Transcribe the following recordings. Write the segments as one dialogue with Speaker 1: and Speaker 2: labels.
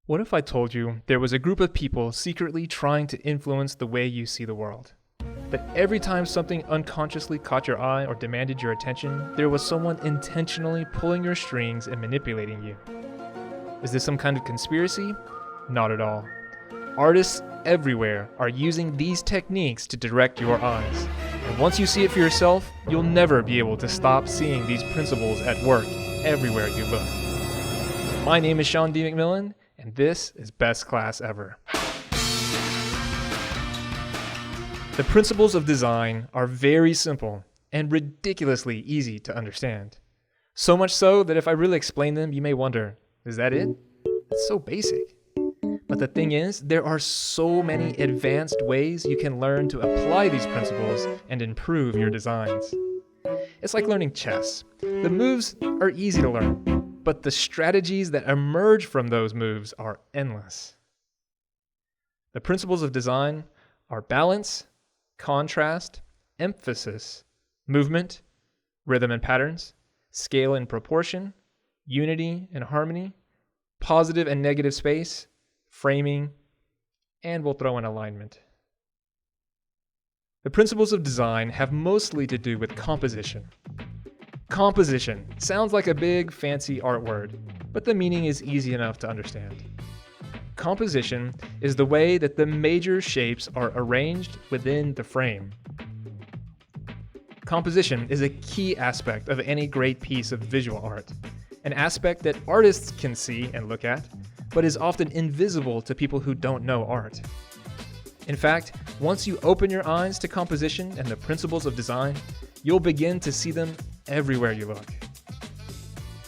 Speaker 1: What if I told you there was a group of people secretly trying to influence the way you see the world? That every time something unconsciously caught your eye or demanded your attention, there was someone intentionally pulling your strings and manipulating you. Is this some kind of conspiracy? Not at all. Artists everywhere are using these techniques to direct your eyes. And once you see it for yourself, you'll never be able to stop seeing these principles at work everywhere you look. My name is Sean D. McMillan, and this is Best Class Ever. The principles of design are very simple and ridiculously easy to understand. So much so that if I really explain them, you may wonder, is that it? It's so basic. But the thing is, there are so many advanced ways you can learn to apply these principles and improve your designs. It's like learning chess. The moves are easy to learn, but the strategies that emerge from those moves are endless. The principles of design are balance, contrast, emphasis, movement, rhythm and patterns, scale and proportion, unity and harmony, positive and negative space, framing, and we'll throw in alignment. The principles of design have mostly to do with composition. Composition sounds like a big, fancy art word, but the meaning is easy enough to understand. Composition is the way that the major shapes are arranged within the frame. Composition is a key aspect of any great piece of visual art, an aspect that artists can see and look at, but is often invisible to people who don't know art. In fact, once you open your eyes to composition and the principles of design, you'll begin to see them everywhere you look.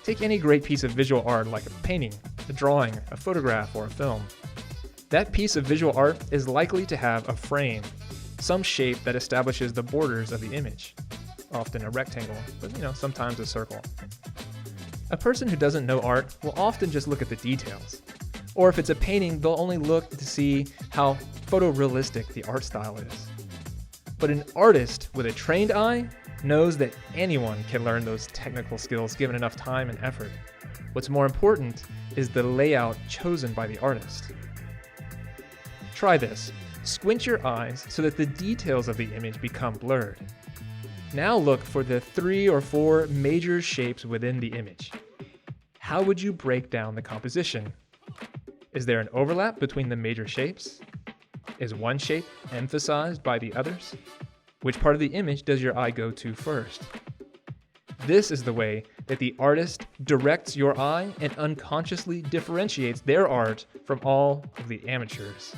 Speaker 1: Take any great piece of visual art like a painting, a drawing, a photograph, or a film. That piece of visual art is likely to have a frame, some shape that establishes the borders of the image, often a rectangle, but sometimes a circle. A person who doesn't know art will often just look at the details. Or if it's a painting, they'll only look to see how photorealistic the art style is. But an artist with a trained eye knows that anyone can learn those technical skills given enough time and effort. What's more important is the layout chosen by the artist. Try this. Squint your eyes so that the details of the image become blurred. Now look for the 3 or 4 major shapes within the image. How would you break down the composition? Is there an overlap between the major shapes? Is one shape emphasized by the others? Which part of the image does your eye go to first? This is the way that the artist directs your eye and unconsciously differentiates their art from all of the amateurs.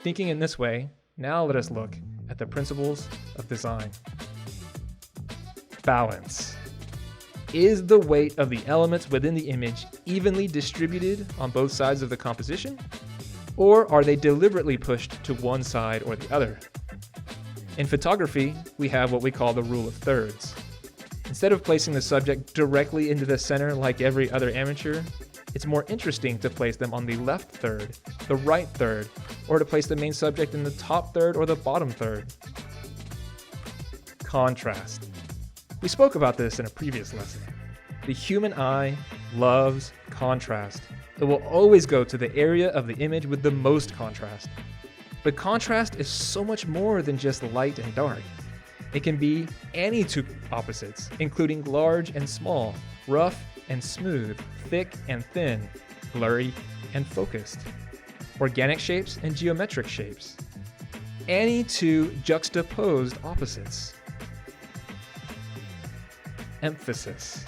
Speaker 1: Thinking in this way, now let us look at the principles of design. Balance. Is the weight of the elements within the image evenly distributed on both sides of the composition? Or are they deliberately pushed to one side or the other? In photography, we have what we call the rule of thirds. Instead of placing the subject directly into the center like every other amateur, it's more interesting to place them on the left third, the right third, or to place the main subject in the top third or the bottom third. Contrast. We spoke about this in a previous lesson. The human eye loves contrast. It will always go to the area of the image with the most contrast. But contrast is so much more than just light and dark. It can be any two opposites, including large and small, rough and smooth, thick and thin, blurry and focused, organic shapes and geometric shapes, any two juxtaposed opposites. Emphasis.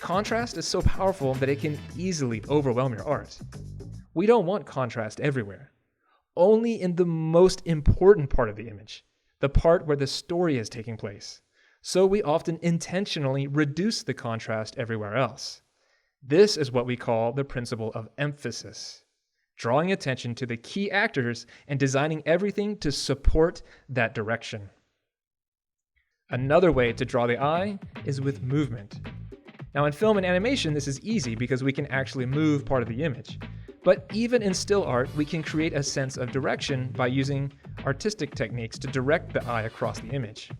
Speaker 1: Contrast is so powerful that it can easily overwhelm your art. We don't want contrast everywhere, only in the most important part of the image, the part where the story is taking place. So we often intentionally reduce the contrast everywhere else. This is what we call the principle of emphasis, drawing attention to the key actors and designing everything to support that direction. Another way to draw the eye is with movement. Now in film and animation, this is easy because we can actually move part of the image. But even in still art, we can create a sense of direction by using artistic techniques to direct the eye across the image.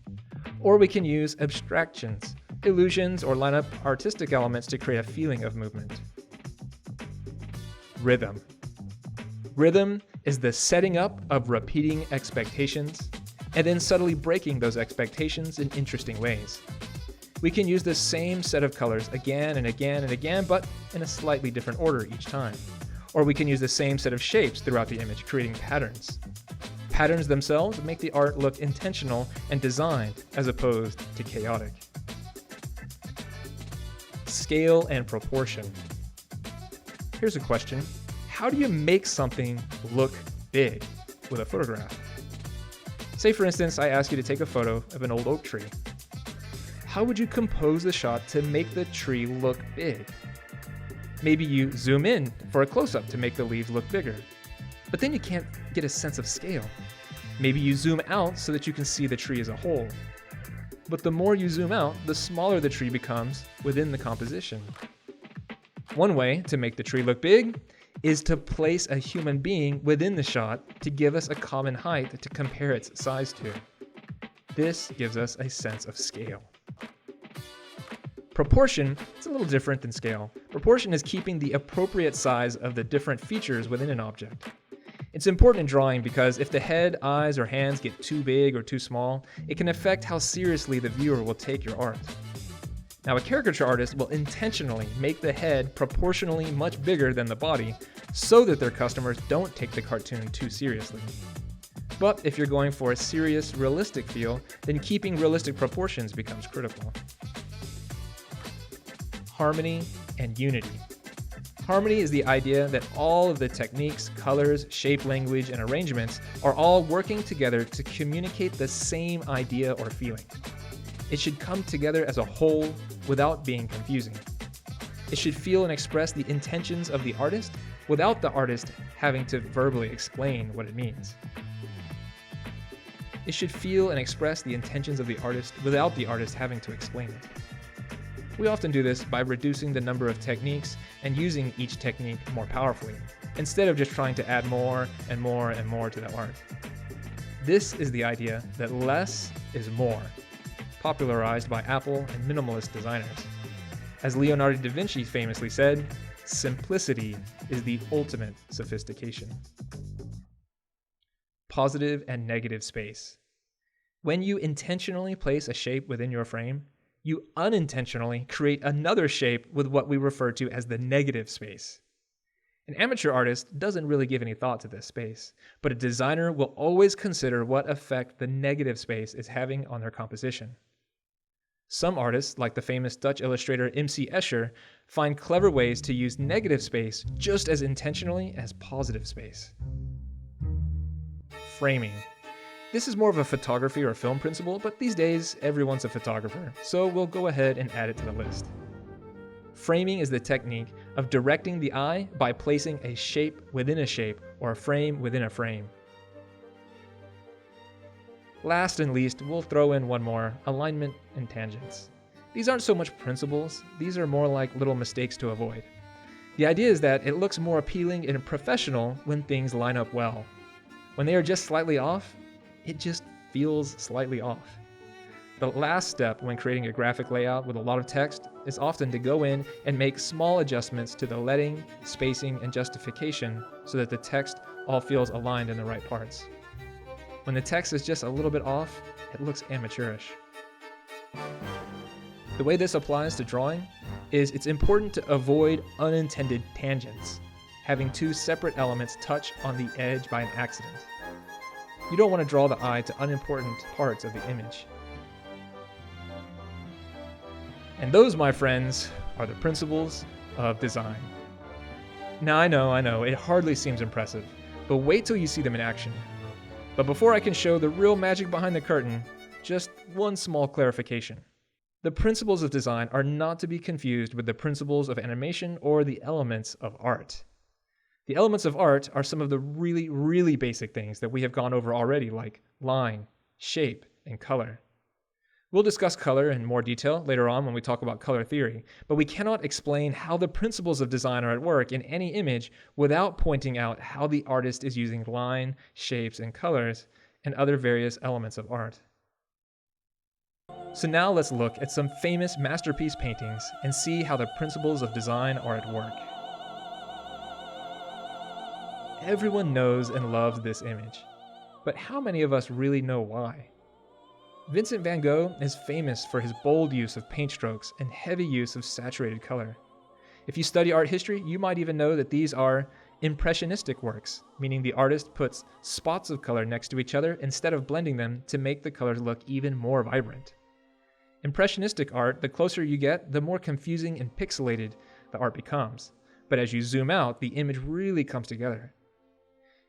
Speaker 1: Or we can use abstractions, illusions, or line up artistic elements to create a feeling of movement. Rhythm. Rhythm is the setting up of repeating expectations and then subtly breaking those expectations in interesting ways. We can use the same set of colors again and again and again, but in a slightly different order each time. Or we can use the same set of shapes throughout the image, creating patterns. Patterns themselves make the art look intentional and designed as opposed to chaotic. Scale and proportion. Here's a question. How do you make something look big with a photograph? Say, for instance, I ask you to take a photo of an old oak tree. How would you compose the shot to make the tree look big? Maybe you zoom in for a close-up to make the leaves look bigger, but then you can't get a sense of scale. Maybe you zoom out so that you can see the tree as a whole. But the more you zoom out, the smaller the tree becomes within the composition. One way to make the tree look big is to place a human being within the shot to give us a common height to compare its size to. This gives us a sense of scale. Proportion is a little different than scale. Proportion is keeping the appropriate size of the different features within an object. It's important in drawing because if the head, eyes, or hands get too big or too small, it can affect how seriously the viewer will take your art. Now, a caricature artist will intentionally make the head proportionally much bigger than the body so that their customers don't take the cartoon too seriously. But if you're going for a serious, realistic feel, then keeping realistic proportions becomes critical. Harmony and unity. Harmony is the idea that all of the techniques, colors, shape language, and arrangements are all working together to communicate the same idea or feeling. It should come together as a whole without being confusing. It should feel and express the intentions of the artist without the artist having to verbally explain what it means. It should feel and express the intentions of the artist without the artist having to explain it. We often do this by reducing the number of techniques and using each technique more powerfully, instead of just trying to add more and more and more to the art. This is the idea that less is more, popularized by Apple and minimalist designers. As Leonardo da Vinci famously said, simplicity is the ultimate sophistication. Positive and negative space. When you intentionally place a shape within your frame, you unintentionally create another shape with what we refer to as the negative space. An amateur artist doesn't really give any thought to this space, but a designer will always consider what effect the negative space is having on their composition. Some artists, like the famous Dutch illustrator M.C. Escher, find clever ways to use negative space just as intentionally as positive space. Framing. This is more of a photography or film principle, but these days everyone's a photographer, so we'll go ahead and add it to the list. Framing is the technique of directing the eye by placing a shape within a shape or a frame within a frame. Last and least, we'll throw in one more, alignment and tangents. These aren't so much principles, these are more like little mistakes to avoid. The idea is that it looks more appealing and professional when things line up well. When they are just slightly off, it just feels slightly off. The last step when creating a graphic layout with a lot of text is often to go in and make small adjustments to the leading, spacing, and justification so that the text all feels aligned in the right parts. When the text is just a little bit off, it looks amateurish. The way this applies to drawing is it's important to avoid unintended tangents, having two separate elements touch on the edge by an accident. You don't want to draw the eye to unimportant parts of the image. And those, my friends, are the principles of design. Now I know, it hardly seems impressive, but wait till you see them in action. But before I can show the real magic behind the curtain, just one small clarification. The principles of design are not to be confused with the principles of animation or the elements of art. The elements of art are some of the really, really basic things that we have gone over already, like line, shape, and color. We'll discuss color in more detail later on when we talk about color theory, but we cannot explain how the principles of design are at work in any image without pointing out how the artist is using line, shapes, and colors, and other various elements of art. So now let's look at some famous masterpiece paintings and see how the principles of design are at work. Everyone knows and loves this image. But how many of us really know why? Vincent van Gogh is famous for his bold use of paint strokes and heavy use of saturated color. If you study art history, you might even know that these are impressionistic works, meaning the artist puts spots of color next to each other instead of blending them to make the colors look even more vibrant. Impressionistic art, the closer you get, the more confusing and pixelated the art becomes. But as you zoom out, the image really comes together.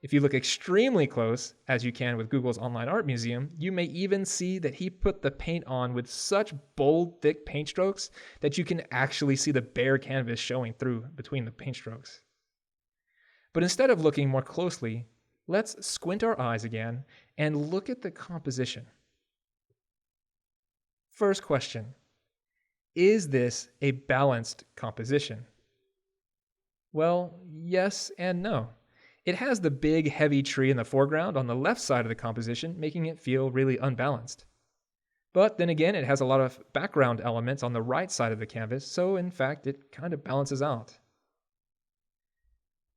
Speaker 1: If you look extremely close, as you can with Google's online art museum, you may even see that he put the paint on with such bold, thick paint strokes that you can actually see the bare canvas showing through between the paint strokes. But instead of looking more closely, let's squint our eyes again and look at the composition. First question, is this a balanced composition? Well, yes and no. It has the big, heavy tree in the foreground on the left side of the composition, making it feel really unbalanced. But then again, it has a lot of background elements on the right side of the canvas, so in fact, it kind of balances out.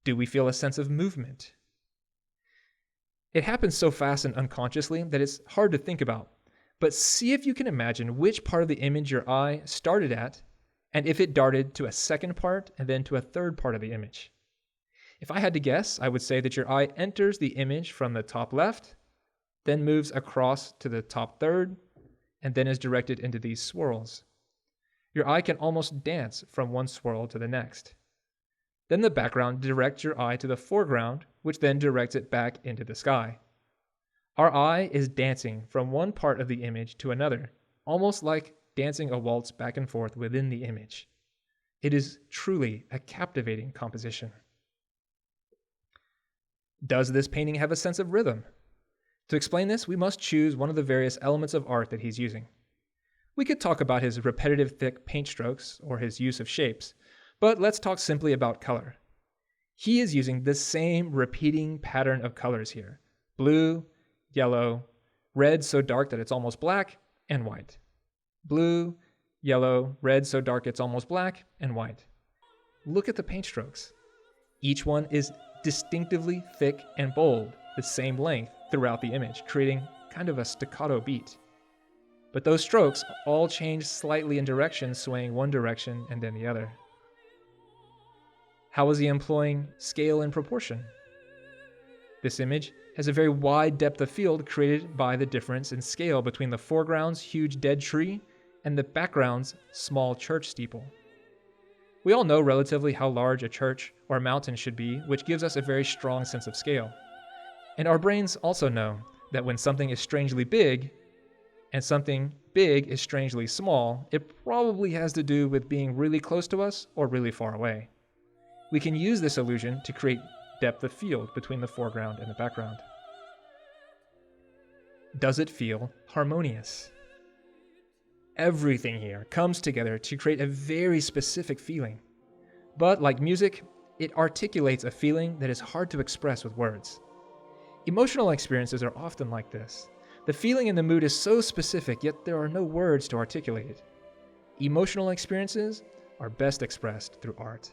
Speaker 1: Do we feel a sense of movement? It happens so fast and unconsciously that it's hard to think about. But see if you can imagine which part of the image your eye started at, and if it darted to a second part and then to a third part of the image. If I had to guess, I would say that your eye enters the image from the top left, then moves across to the top third, and then is directed into these swirls. Your eye can almost dance from one swirl to the next. Then the background directs your eye to the foreground, which then directs it back into the sky. Our eye is dancing from one part of the image to another, almost like dancing a waltz back and forth within the image. It is truly a captivating composition. Does this painting have a sense of rhythm? To explain this, we must choose one of the various elements of art that he's using. We could talk about his repetitive thick paint strokes or his use of shapes, but let's talk simply about color. He is using the same repeating pattern of colors here: blue, yellow, red so dark that it's almost black, and white. Blue, yellow, red so dark it's almost black, and white. Look at the paint strokes. Each one is distinctively thick and bold, the same length throughout the image, creating kind of a staccato beat. But those strokes all change slightly in direction, swaying one direction and then the other. How is he employing scale and proportion? This image has a very wide depth of field created by the difference in scale between the foreground's huge dead tree and the background's small church steeple. We all know relatively how large a church or a mountain should be, which gives us a very strong sense of scale. And our brains also know that when something is strangely big and something big is strangely small, it probably has to do with being really close to us or really far away. We can use this illusion to create depth of field between the foreground and the background. Does it feel harmonious? Everything here comes together to create a very specific feeling. But like music, it articulates a feeling that is hard to express with words. Emotional experiences are often like this. The feeling and the mood is so specific, yet there are no words to articulate it. Emotional experiences are best expressed through art.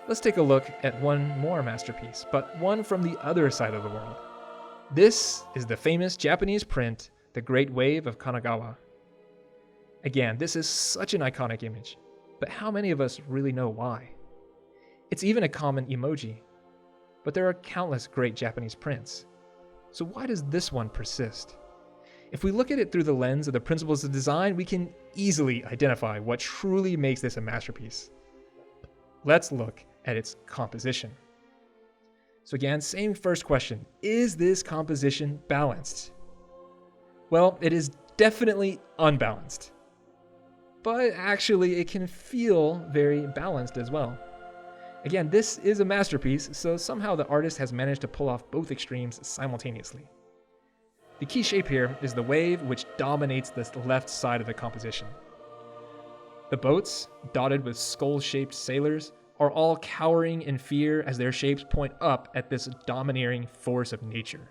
Speaker 1: Let's take a look at one more masterpiece, but one from the other side of the world. This is the famous Japanese print, The Great Wave of Kanagawa. Again, this is such an iconic image, but how many of us really know why? It's even a common emoji, but there are countless great Japanese prints. So why does this one persist? If we look at it through the lens of the principles of design, we can easily identify what truly makes this a masterpiece. Let's look at its composition. So again, same first question. Is this composition balanced? Well, it is definitely unbalanced. But actually, it can feel very balanced as well. Again, this is a masterpiece, so somehow the artist has managed to pull off both extremes simultaneously. The key shape here is the wave, which dominates the left side of the composition. The boats, dotted with skull-shaped sailors, are all cowering in fear as their shapes point up at this domineering force of nature.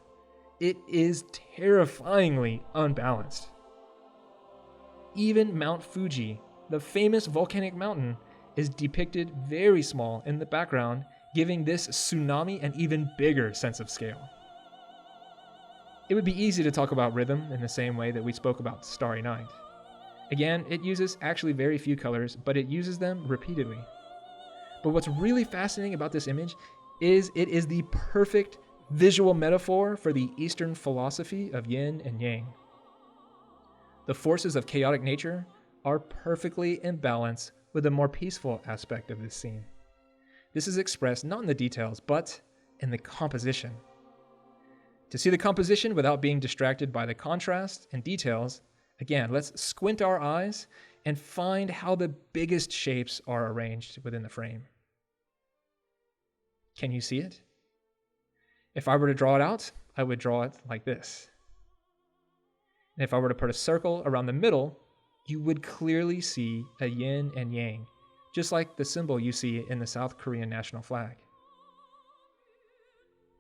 Speaker 1: It is terrifyingly unbalanced. Even Mount Fuji, the famous volcanic mountain, is depicted very small in the background, giving this tsunami an even bigger sense of scale. It would be easy to talk about rhythm in the same way that we spoke about Starry Night. Again, it uses actually very few colors, but it uses them repeatedly. But what's really fascinating about this image is it is the perfect visual metaphor for the Eastern philosophy of yin and yang. The forces of chaotic nature are perfectly in balance with the more peaceful aspect of this scene. This is expressed not in the details, but in the composition. To see the composition without being distracted by the contrast and details, again, let's squint our eyes and find how the biggest shapes are arranged within the frame. Can you see it? If I were to draw it out, I would draw it like this. And if I were to put a circle around the middle, you would clearly see a yin and yang, just like the symbol you see in the South Korean national flag.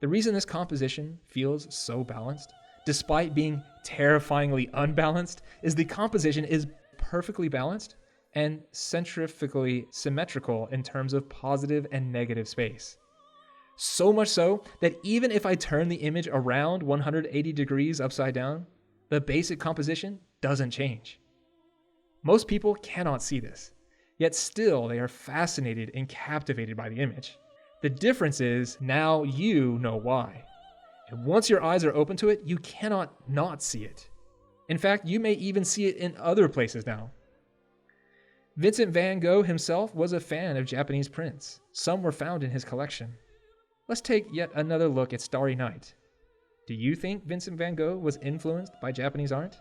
Speaker 1: The reason this composition feels so balanced, despite being terrifyingly unbalanced, is the composition is perfectly balanced and centrifugally symmetrical in terms of positive and negative space. So much so that even if I turn the image around 180 degrees upside down, the basic composition doesn't change. Most people cannot see this, yet still they are fascinated and captivated by the image. The difference is now you know why. And once your eyes are open to it, you cannot not see it. In fact, you may even see it in other places now. Vincent van Gogh himself was a fan of Japanese prints. Some were found in his collection. Let's take yet another look at Starry Night. Do you think Vincent van Gogh was influenced by Japanese art?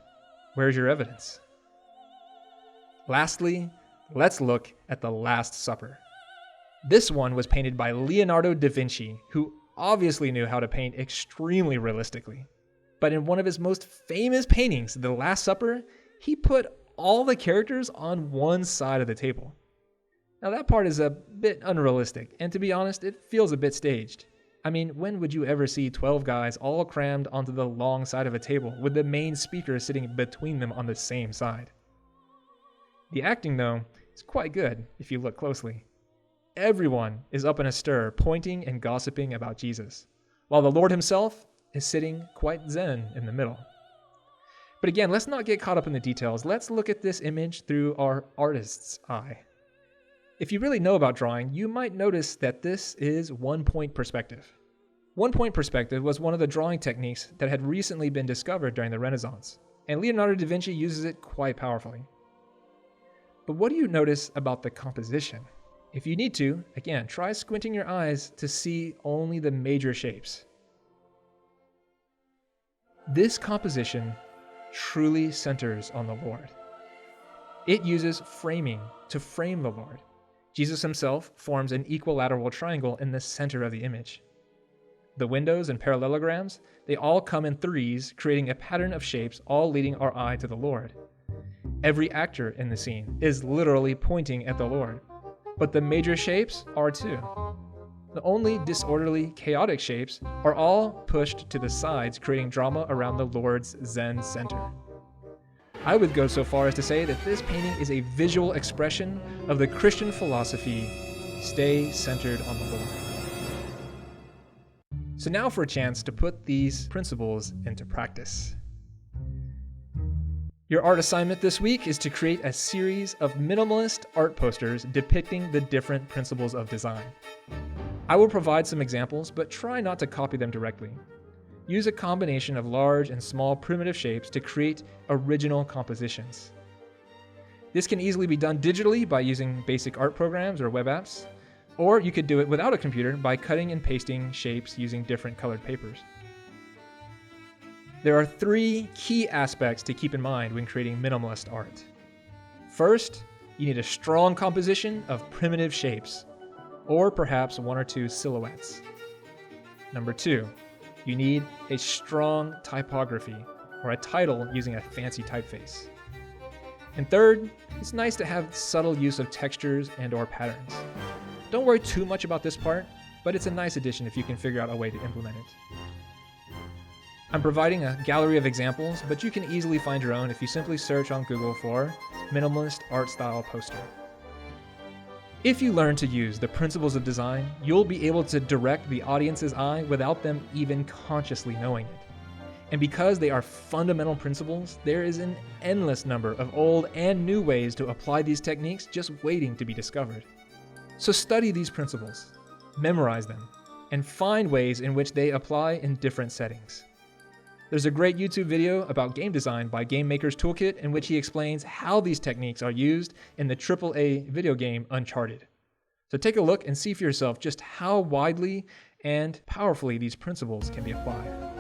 Speaker 1: Where's your evidence? Lastly, let's look at The Last Supper. This one was painted by Leonardo da Vinci, who obviously knew how to paint extremely realistically. But in one of his most famous paintings, The Last Supper, he put all the characters on one side of the table. Now that part is a bit unrealistic, and to be honest, it feels a bit staged. I mean, when would you ever see 12 guys all crammed onto the long side of a table with the main speaker sitting between them on the same side? The acting, though, is quite good if you look closely. Everyone is up in a stir, pointing and gossiping about Jesus, while the Lord himself is sitting quite zen in the middle. But again, let's not get caught up in the details. Let's look at this image through our artist's eye. If you really know about drawing, you might notice that this is one-point perspective. One-point perspective was one of the drawing techniques that had recently been discovered during the Renaissance, and Leonardo da Vinci uses it quite powerfully. But what do you notice about the composition? If you need to, again, try squinting your eyes to see only the major shapes. This composition truly centers on the Lord. It uses framing to frame the Lord. Jesus himself forms an equilateral triangle in the center of the image. The windows and parallelograms, they all come in threes, creating a pattern of shapes, all leading our eye to the Lord. Every actor in the scene is literally pointing at the Lord, but the major shapes are too. The only disorderly, chaotic shapes are all pushed to the sides, creating drama around the Lord's Zen center. I would go so far as to say that this painting is a visual expression of the Christian philosophy, stay centered on the Lord. So now for a chance to put these principles into practice. Your art assignment this week is to create a series of minimalist art posters depicting the different principles of design. I will provide some examples, but try not to copy them directly. Use a combination of large and small primitive shapes to create original compositions. This can easily be done digitally by using basic art programs or web apps, or you could do it without a computer by cutting and pasting shapes using different colored papers. There are 3 key aspects to keep in mind when creating minimalist art. First, you need a strong composition of primitive shapes, or perhaps 1 or 2 silhouettes. Number 2, you need a strong typography, or a title using a fancy typeface. And third, it's nice to have subtle use of textures and or patterns. Don't worry too much about this part, but it's a nice addition if you can figure out a way to implement it. I'm providing a gallery of examples, but you can easily find your own if you simply search on Google for minimalist art style poster. If you learn to use the principles of design, you'll be able to direct the audience's eye without them even consciously knowing it. And because they are fundamental principles, there is an endless number of old and new ways to apply these techniques just waiting to be discovered. So study these principles, memorize them, and find ways in which they apply in different settings. There's a great YouTube video about game design by Game Maker's Toolkit in which he explains how these techniques are used in the AAA video game Uncharted. So take a look and see for yourself just how widely and powerfully these principles can be applied.